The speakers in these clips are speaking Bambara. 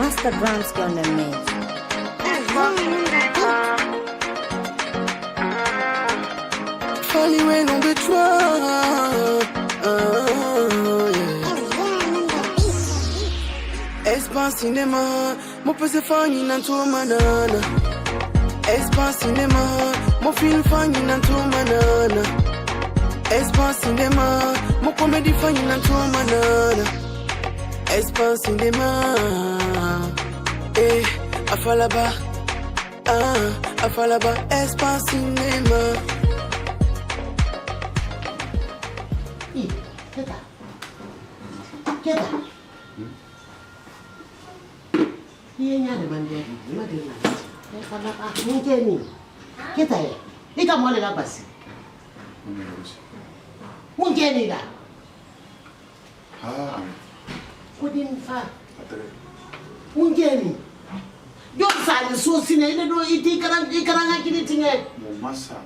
Master Gramsci on the mix. Funny when on the truck. Espace cinéma, mon peu c'est funny dans tout manana. Espace cinéma, mon film funny dans tout manana. Espace cinéma, mon comédie funny dans tout manana. Espace cinéma, afalaba, afalaba, espace cinéma. Keda. Iya nyane mande, madina. Fala pa mungeni. Keda ye. Ika mole la basi. Mungeni la. Kudin fa. Mungeni. Yo sali so sine ile do iti karanga kini tinge. Mo massa.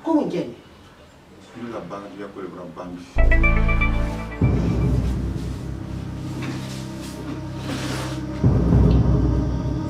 Ko mungeni. Ni la banga ya ko lebra bambi.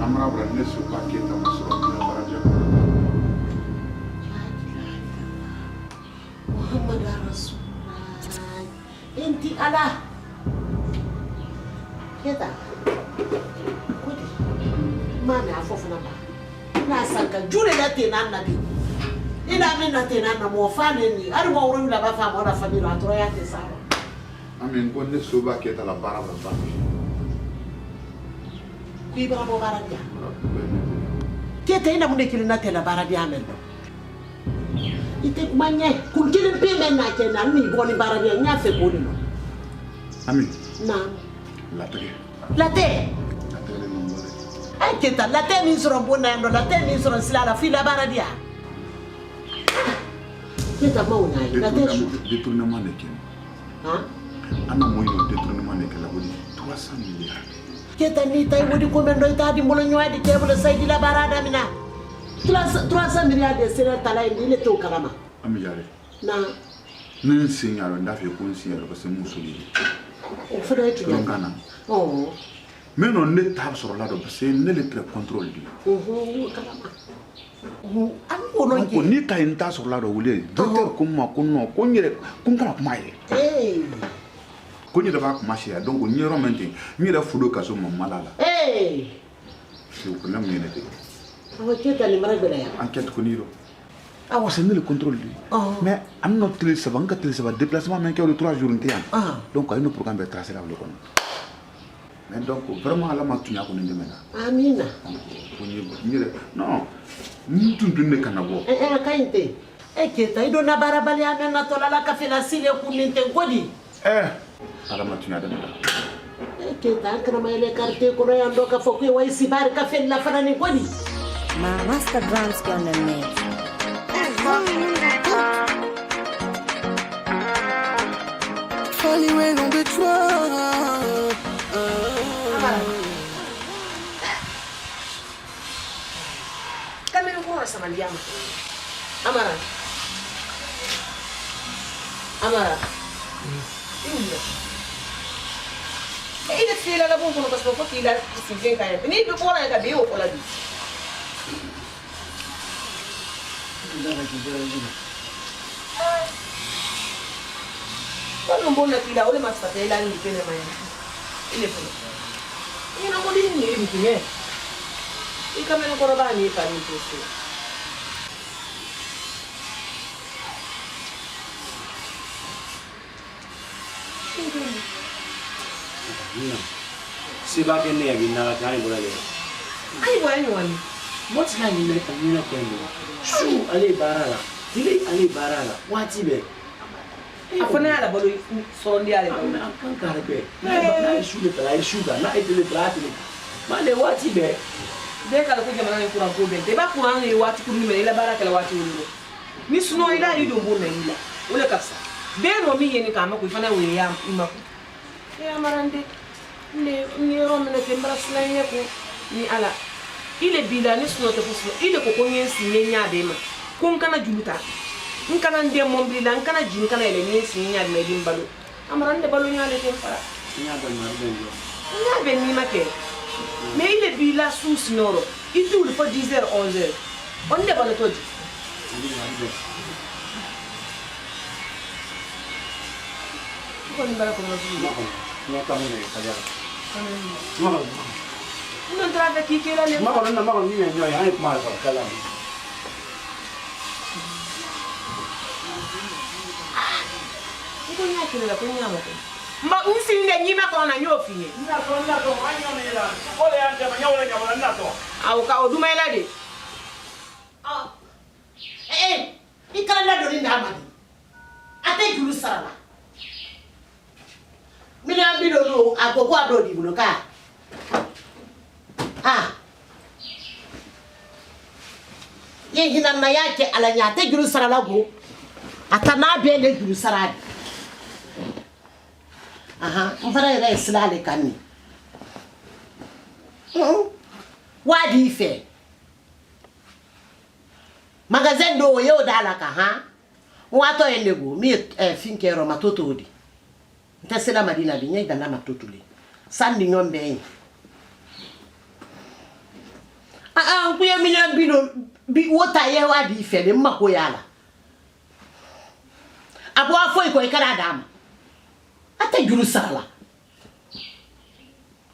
Amra bra ne su paquet ta maso na baraja. Muhammad Rasulullah. Inti ala. Keda. Kudi. Mana afofu na ba. Na sanka jure la tena nabi. Ina mena tena na mo fane ni. Ari mo urun la ba fa mo na familo atro ya te sawa. Amen ko ne su paquet ta la bara bambi. Qui bravo baradia. Che te ina munde kilina tela baradia men. Ite manye kun kilin pe men na tena ni boni baradia nya fe boni no. Amen. Na. La te. La te. La te le nombore. Ai keta la te min soro bona no la te min soro sila la fila baradia. Keta mauna la te. Détournement de qui? Hein? Ana moyo détournement de la bodi 300 milliards. Keta ni tay wodi ko men do ita di mbolo nyoadi tebule saydi la barada mina 300 milliards de sera tala indi le to kalama Ami yare. na Nin signalo ndafe ko signalo parce que musuli. o fodo etu Ngana. oh Mais non ne tab sur là parce que ne le très contrôle du. kalama am ko no Ko ni ka inta sur là do wule. Docteur ko ma ko no ko nyere ko kala kuma ye. Ko ni da ba kuma shi donc ni ro menti ni da fudo ka so malala. C'est le problème ni n'était. awa keta ni mara bela ya Enquête ko ni ro. Ah ouais, c'est le contrôle lui. Mais am no télé ça va nga télé ça va déplacement mais que le 3 jours ntia. Donc il y a un programme de tracer là le kon. Mais donc vraiment la ma tunya ko ni demena. amina Ko ni non. Ni tundu ne kanabo. kainte keta ido na barabali amena tola la kafe la sile kuninte godi Ala ma tunya demena. Keta kana maile carte ko no yando ka fokwe wa isibari kafe la fana ni godi Master Gramsci on the mix. Funny when on the truck. Kamera ko sama liama Amara India ida fila la bongo ko ko fila si gen kaya ni bi ko la ka bi o ko la bi Kalau mbona kila ole masata ila ni pene maya ile pole ina mo din ni ni ikamena ko roba ni pa ni pese Siba kene ya binara kani bola le. ai boya ni wani Moti na ni le kamina kendo. Shu ale barala. Dile ale barala. Wati be. afana ala balo so ndi ale balo Na kan kare be. Na shu le tala shu ga na etele plate. Male wati be. de kala ko jamana ni kuran ko be de ba kuran ni wati kunu me ila baraka la wati wulu ni suno ila ni do mbona ila ole kapsa be no mi yeni kama ko fana we ya ma ya marande ni romene ke mbrasla yeko ni ala ile bila ni suno te fuslo ile ko ko nyensi nyenya be ma kun kana juluta nkana ndem mom bila nkana jin kana ile nyensi nyenya be balo amarande balo nyaale ke fara Nya ba marbe yo. nya be ni make Mais il est bi la sous signoro. Il tourne pour 10h 11h. On n'est pas le tout. Pourquoi on est pas là comme ça? Non travaille qui est là les. Ma usi nde nyima ko na nyofi ni na ko wanyo me la ko le ande ma nyawo nyawo na to aw ka oduma ila de ikala na do ni amadi ate juru sala mina bi do no agogo ado di bulo ka ye hina na yake alanya ate juru sala go ata na be le juru sala mfana ila islale kani wadi ife magazine do yo dalaka wato enego mi finkero matoto di ntasela madina bi nyega na matoto le sandi ngombe kuya million bino bi wota ye wadi ife le mako yala abo afo iko ikara dama ate juru sala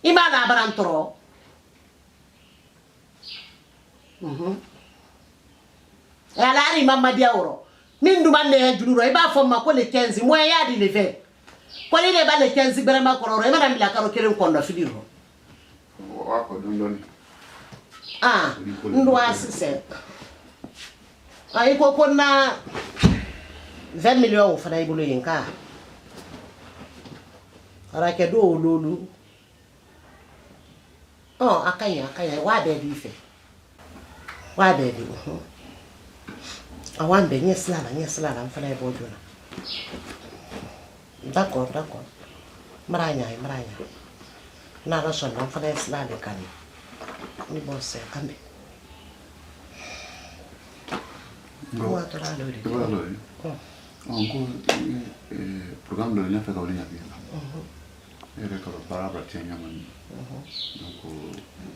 imana barantoro alari mama diaoro nindu manne juru iba fo mako le 15 mois ya di le 20 ko le ba le 15 berema kororo e madam la karo kere kondo fidiro wako dondoni ndo asise ay ko konna 20 millions fana ibulo yinka arake do lolu akanya wa be di fe wa be di awan be nyesla mfana ibo jona d'accord maranya na la son mfana isla le kan ni bosse kambe wa tara lo di encore programme de l'Union fait qu'on y a bien et que le parabole tient yaman donc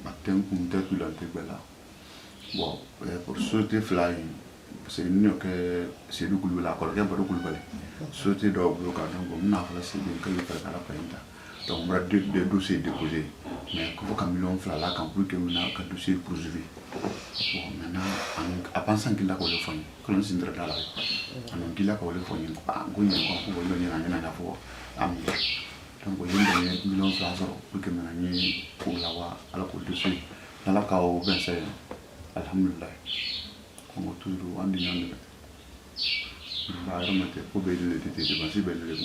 matin comme tel que l'antébella bon pour sauter fly c'est une que c'est du coup la colère pas du coup le sauter dans le bloc donc on a fait c'est bien que le faire à la painta donc on va des dossiers déposés mais qu'il faut qu'un million fly là quand plus que on a un dossier poursuivi bon maintenant en pensant qu'il a qu'on le fait que l'on s'indra dans la donc il a qu'on le fait pas qu'on y a qu'on va venir en affaire ami donc on y a un million fly pour que maintenant ni pour la voir alors que le dossier dans la cas où ben c'est alhamdulillah on a toujours un digne de la remettre pour bénir les tétés de passer bénir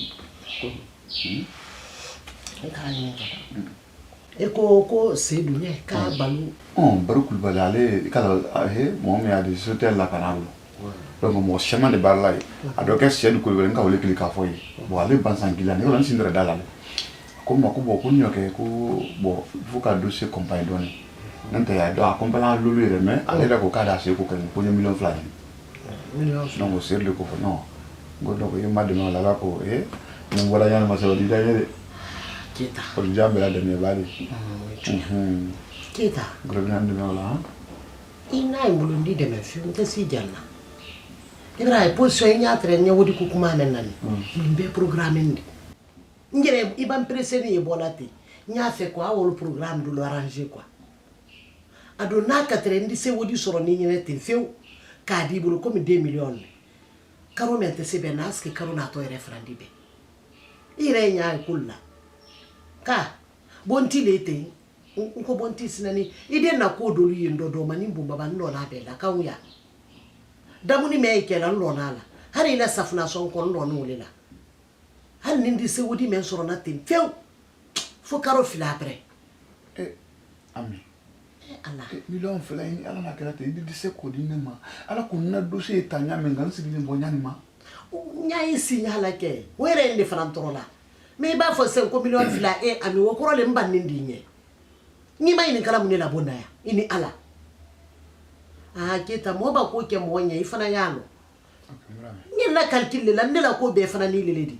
les ko sedunya ka balu barukul balale kala mo me adi sotel la kanalo donc mo chemin de barlay adoke sedu ko wen ka wole klika foyi bo ale bansangila ne on sindra dalale ko mo ko bo ko nyoke ko bo fuka dossier compagnie donné nante ya do accompagner lulu re mais ale da ko kada se ko kan ko million flan non c'est le ko non godo ko yima de no la ko mo wala yana ma se wadi da yede kita ko jambe de ne bali kita grobina de no la ina imundi de me fi nte si janna ibra position nya tre nya wodi ko kuma men nan be programme ndi ngire iban preseni e bolati nya fe ko awol programme du arranger quoi adona 4 ndi se wodi soro ni nyene te few ka di bulu comme 2 millions karo mente se benas ke karo na to referandi be ire nya kulla ka bonti lete ko bonti sinani ide na ko dolu yendo do mani mbumba banno na be la kawya damuni me ke la lo na la hari la safna son ko lo no lela hal nindi se wodi men soro na te few fo karo fila après ami Allah million fly ala na kala te di se ko di nema ala ko na dossier tanya men gan sigi bo nyani ma nyai signala ke were ndi frantrola me ba fo 5 million fila ami wo korole mbanni ndinye ni mai ni kala munela bonaya ini ala kita mo ba ko ke mo nya ifana yalo ni na calcul la ndela ko be fana ni leledi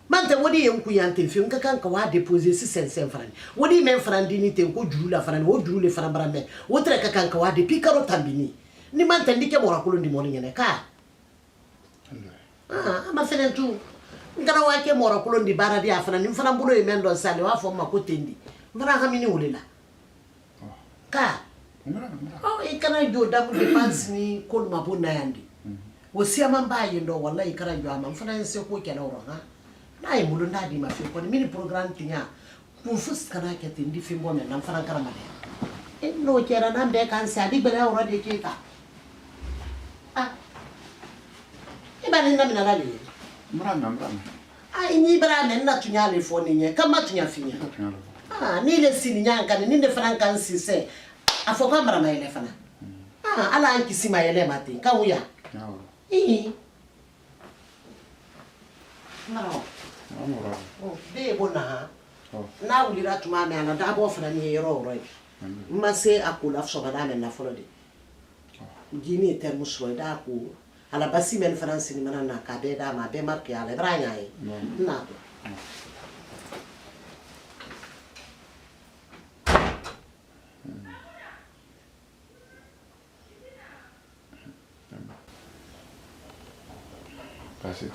mante wodi yen ku yante fi nka kan ka wa déposer 600 francs wodi men frandini te ko julu la frandi wo julu le fran brame wo tre ka kan ka wa de pikaro tambini ni mante ndike mora ko ndi mo ngene ka ama fenen tu ngara wa ke mora ko ndi bara dia frandi fran bulo e men do sale wa fo ma ko tendi ngara hamini wulela ka e kana jo dabu dépense ni ko ma bo nayandi wo sia mamba yendo wallahi kara jo ama fana se ko kena oro ha nay mulu ndadi ma fi ko mini programme tinya pour fus kana ke tindi fi mo men nan fana kara made e no kera nan be kan sa di bele oro de ke ka e ba ni na mina la le mrana ni bra men na tunya le fo ni nye kama tunya finya ni le sini nya kan ni ne fana kan si se afoka mara ma ele fana ala anki sima ele mate ka uya no de bona na ulira tuma me ana da bo fana ni yero ro ma se akula fso bana me na folo de gini termo so da ku ala basi men france ni mana na ka be da ma be marke ala branya e na to That's it.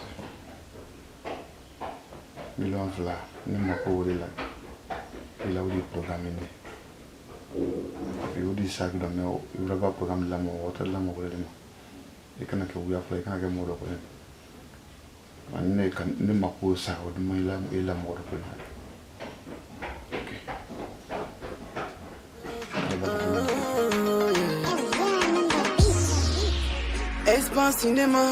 Million vla, ni mako wole la. Il a eu des programmes. Il a eu des sacs de mais il a pas programme la mo, autre la mo wole ma. Et quand que vous avez quand que mo do ko. Man kan ni mako sa o de mai la mo do ko. Espace cinéma,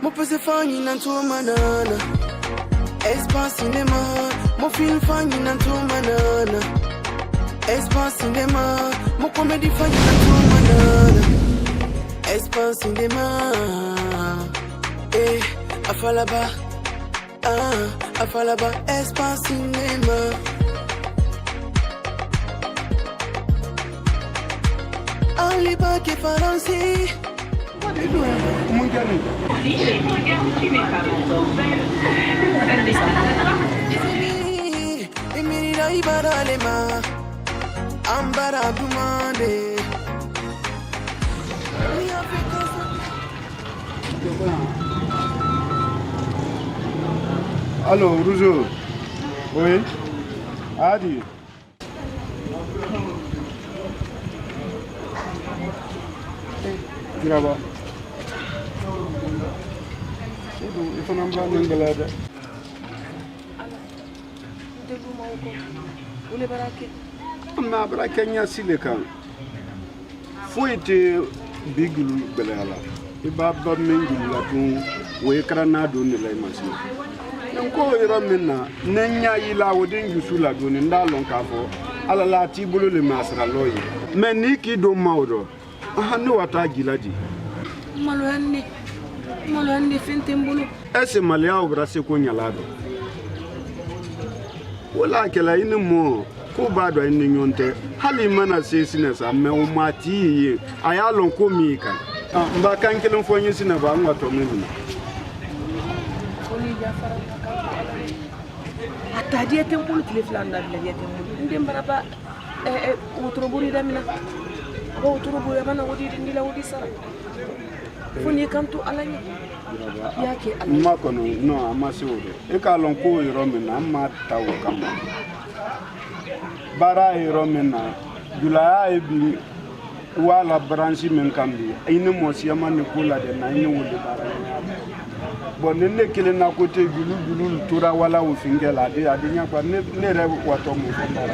mon peu c'est fani nan to manana. Espace cinéma, mon film fani nan to manana. Espace cinéma, mon comédie fani nan to manana. Espace cinéma, afalaba, afalaba. Espace cinéma. Ali ba ke faransi. Emirira ibaralema ambara dumande. Allô, Rougeau. Oui. Adi. Grava. Il faut n'en parler de l'âge. Ma brakenya sileka. Fouete bigulu belala. Iba ba mengulu la tun we krana do ne la masi. Nko ira menna nenya ila wodin yusula do ne ndalon ka fo ala la ti bolo le masra loyi. Men ni ki do mawdo. Aha no wata giladi. Malo fente mbulu. Ese malia obra se ko nyalado. Wala kala ina mo ko bado ina nyonte hali mana se sinesa me o mati aya lon ko mi kan. Mba kan kelon fo nyi sina ba ngato mena. Oni jafara atadi tempulu kile flanda bile tempulu ndem baraba utroburi damina ko utroburi bana wodi ndila wodi sara funi kantu alanya yake alanya makono no amasi odo e ka lon ko yoro mena ma tawo kama bara yoro mena dula e bi wala branchi men kambi ina mo siyama ne kula de na ina wodi bara bon ne kele na côté gulu tura wala o fingela de adinya kwa ne re wato mo fondara